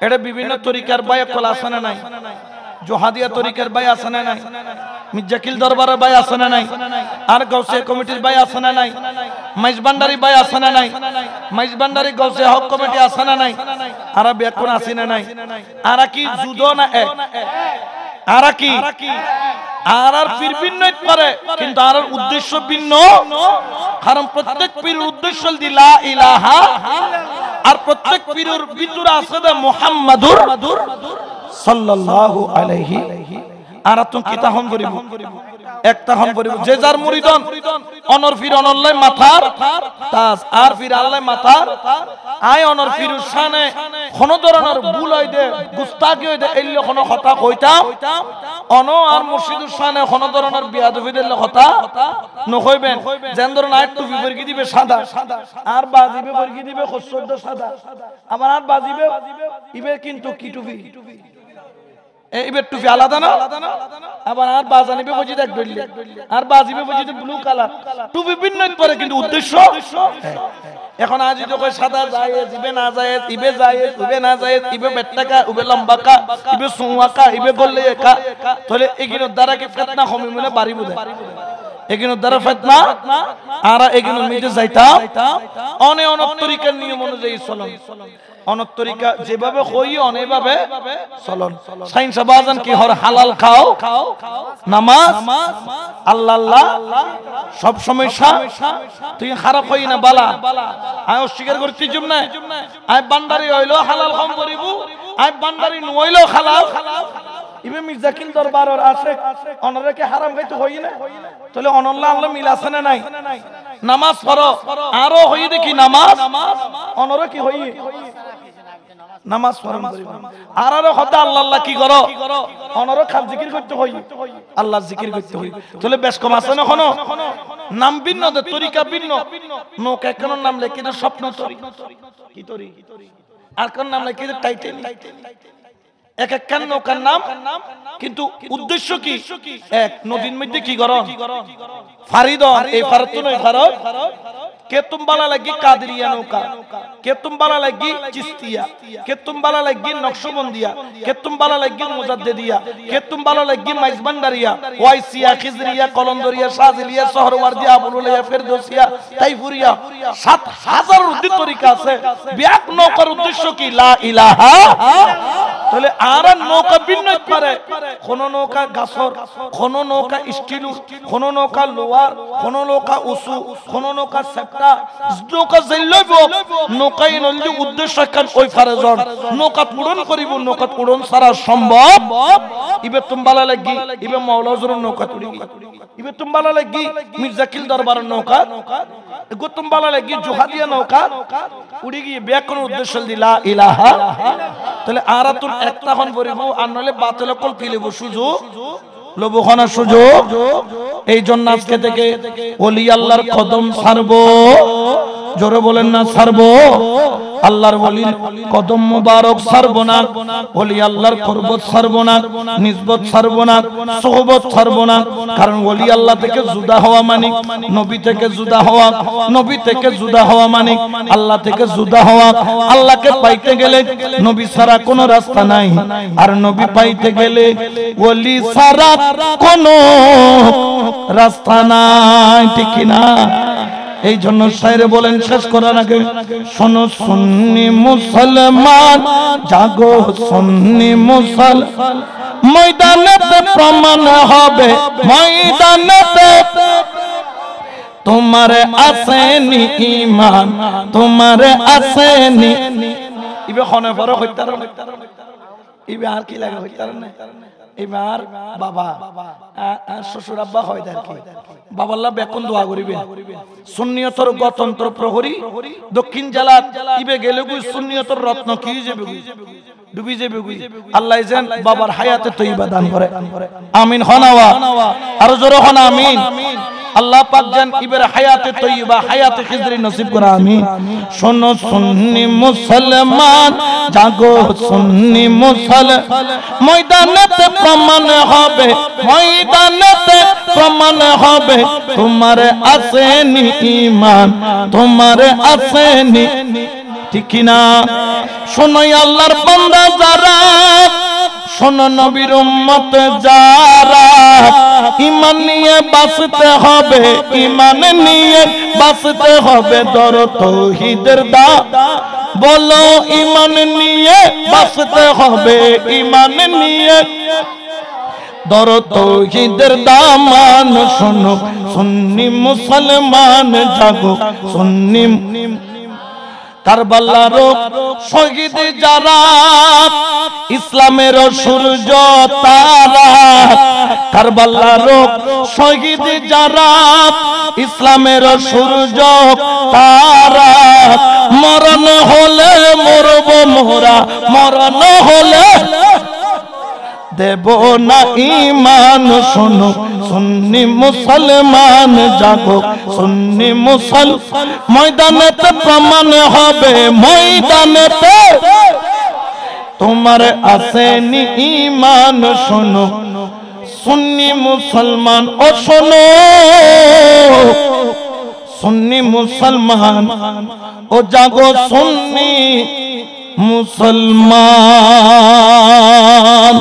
এটা বিভিন্ন তরিকার বাই কল আছে না নাই, জোহাদিয়া তরিকার বাই আছে না নাই, মির্জাকিল দরবারের বাই আছে না নাই, আর গাউসিয়া কমিটির বাই আছে না নাই, মাইজবান্ডারি বাই আছে না নাই, মাইজবান্ডারি গাউসিয়া হক কমিটি আছে না নাই, আর বেকুন আছে না নাই, আর কি জুদো না এক, আর কি আর পীর ভিন্ন করে, কিন্তু আর উদ্দেশ্য ভিন্ন। কারণ প্রত্যেক পীর উদ্দেশ্য লা ইলাহা, আর প্রত্যেক পীরের ভিতরে আছে মুহাম্মাদুর সাল্লাল্লাহু আলাইহি। আর তুমি কিতা হন করিব, একটা হন করিব, যে যার মুরিদন অনর ফির অনল্লাই মাথার তাজ, আর ফির আল্লাহ মাথার আয় অনর ফির শানে কোন ধরনের ভুল হই দে, গুস্তাখি হই দে, এইলে কোন কথা কইতাম অন, আর মুর্শিদুর শানে কোন ধরনের বিয়াদবি দিলে কথা নকইবেন। যেন ধরুন আয় টুপি পরকি দিবে সাদা, আর বাজিবে পরকি দিবে খসরদ সাদা, আবার আর বাজিবে ইবে কিন্তু কি টুপি, এবার টুপি আলাদা না, আবার আর বাজানিবে বুঝি দেখ ধরলে, আর বাজিবে বুঝি ব্লু কালার, টুপি ভিন্ন পরে কিন্তু উদ্দেশ্য। এখন আজ তো কই সাদা যায়, ইবে না যায়, ইবে যায়, ইবে না যায়, ইবে বেট্টাকা, ইবে লম্বাকা, ইবে সুয়াকা, ইবে গল্লে একা, তাহলে এগুলোর দ্বারা কি ফিতনা কমে মনে বাড়িব দে, এগুলোর দ্বারা ফিতনা, আর এগুলোর মধ্যে যাইতাম অনেক অনেক তরিকার নিয়ম অনুযায়ী চলন, অনেক তরিকা যেভাবে কই অনেকভাবে চলন। সাইন সাবাজান কি হর হালাল খাও, নামাজ আল্লাহ আল্লাহ সব সমস্যা তুই খারাপ হই না বালা, আয় অস্বীকার করতে জুম না, আয় বান্দারি হইলো হালাল খাম করিব, আয় বান্দারি নইলো হালাল। ইবে মির্জাকিল দরবারের আছে অনরকে হারাম খাইতে হই না, তাহলে অনল্লাহ আল্লাহ মিল আছে না নাই? নামাজ পড়ো, আরো হই দেখি নামাজ অনরে কি হই নামাজ পড়ো, আর আরো কথা আল্লাহ আল্লাহ কি করো অনরে খাল জিকির করতে হই, আল্লাহ জিকির করতে হই, তাহলে বেশ কম আছে না? কোনো নাম ভিন্ন, তরিকা ভিন্ন, নৌকা কেন নাম লেখে স্বপ্ন তরি কি তরি, আর কোন নাম লেখে টাইটেল, এক এক কান নৌকার নাম, কিন্তু উদ্দেশ্য কি এক। নদীর মধ্যে কি করো ফারিদন, এই ফারত তো নয় ফারত, কে তুমবালা লাগি কাদরিয়া নৌকা, কে তুমবালা লাগি চিস্তিয়া, কে তুমবালা লাগি নকশবন্দিয়া, কে তুমবালা লাগি মুজাদ্দিদিয়া, কে তুমবালা লাগি মাইজবান্ডারিয়া, ওয়াইসিয়া, খিজরিয়া, কলন্দরিয়া, শাহজিলিয়া, শহরওয়ার্দিয়া, আবুলুলিয়া, ফেরদৌসিয়া, তাইফুরিয়া, ৭,০০০ উদ্দিত তরিকা আছে। ব্যাক নৌকার উদ্দেশ্য কি লা ইলাহা। তাহলে আর নৌকা ভিন্ন পারে, কোন নৌকা গাছর, কোন নৌকা স্টিলুর, কোন নৌকা লোয়ার, কোন নৌকা উঁচু, কোন নৌকা সেপ্টা, নৌকা যাইলব নৌকাই নলি উদ্দেশ্য কান ওই ফারেজন নৌকা পূরণ করিব, নৌকা পূরণ সারা সম্ভব। ইবে তুমবালা লাগি, ইবে মাওলাজুর নৌকা তুড়ি, ইবে তুমবালা লাগি মির্জাকিল দরবারের নৌকা, এগো তুমবালা লাগি জোহাদিয়া নৌকা উড়ি গিয়ে ব্যাকরণ উদ্দেশ্য দিলা ইলাহা। তাহলে আর তুন একটা হন বরিব, আর নলে বাতিল কল পিলিব সুযোগ লবখানা সুযোগ। এই জন্য আজকে থেকে ওলি আল্লাহর কদম ছাড়বো, জোরে বলেন না ছাড়বো, আল্লাহর ওলির কদম মুবারক ছাড়বো না, ওলি আল্লাহর কুরবত ছাড়বো না, নিসবত ছাড়বো না, সোহবত ছাড়বো না। কারণ ওলি আল্লাহ থেকে জুদা হওয়া মানে নবী থেকে জুদা হওয়া, নবী থেকে জুদা হওয়া মানে আল্লাহ থেকে জুদা হওয়া। আল্লাহকে পাইতে গেলে নবী ছাড়া কোনো রাস্তা নাই, আর নবী পাইতে গেলে ওলি ছাড়া কোনো রাস্তা নাই, ঠিক কিনা? এই জন্য শায়রে বলেন শেষ করার আগে, শোনো সুন্নি মুসলমান জাগো, সুন্নি মুসলমান ময়দানেতে প্রমাণ হবে, ময়দানেতে তোমারে আসেনি ঈমান, তোমারে আসেনি। ইবে খনে পরে হইতার, ইবে আর কি লাগে হইতার না। এবার বাবা শ্বশুর আব্বা হয় আর কি, বাবাল্লাহ বেকন দোয়া করিবে। সুন্নিয়তর গণতন্ত্র প্রহরী দক্ষিণ জেলা ইবে গেলে গুই সুন্নিয়তর রত্ন কি যাবে, ডুবি যাবে গুই। আল্লাহ যেন বাবার হায়াতে তৈবা দান করে, আমিন হনাওয়া, আর জোরে হন আমিন। আল্লাহ পাক যেন ইবের হায়াতে তৈবা, হায়াতে খিজরি নসিব করে, আমিন। শোনো সুন্নি মুসলমান জাগো, সুন্নি মুসলমান ময়দানেতে প্রমাণ হবে, ময়দানেতে প্রমাণ হবে তোমারে আসেনি ঈমান, তোমারে আসেনি, ঠিক কিনা? শোনো আল্লাহর বান্দা যারা শোনো নবীর উম্মত যারা ঈমান নিয়ে বাঁচতে হবে ঈমান নিয়ে বাঁচতে হবে দর তাওহীদের দা বলো ঈমান নিয়ে বাঁচতে হবে ঈমান নিয়ে দর তাওহীদের দামান শোনো সুন্নি মুসলমান জাগো সুন্নি কারবালার শহীদ যারা ইসলামের সূর্য তারা কারবালার শহীদ যারা ইসলামের সূর্য তারা মরণ হলে মরব মোরা মরণ হলে দেব না ঈমান শোনো সুন্নি মুসলমান জাগো সুন্নি মুসল ময়দানেতে প্রমাণ হবে ময়দানেতে তোমার আসেনি ঈমান শোনো সুন্নি মুসলমান ও শোনো সুন্নি মুসলমান ও জাগো সুন্নি মুসলমান।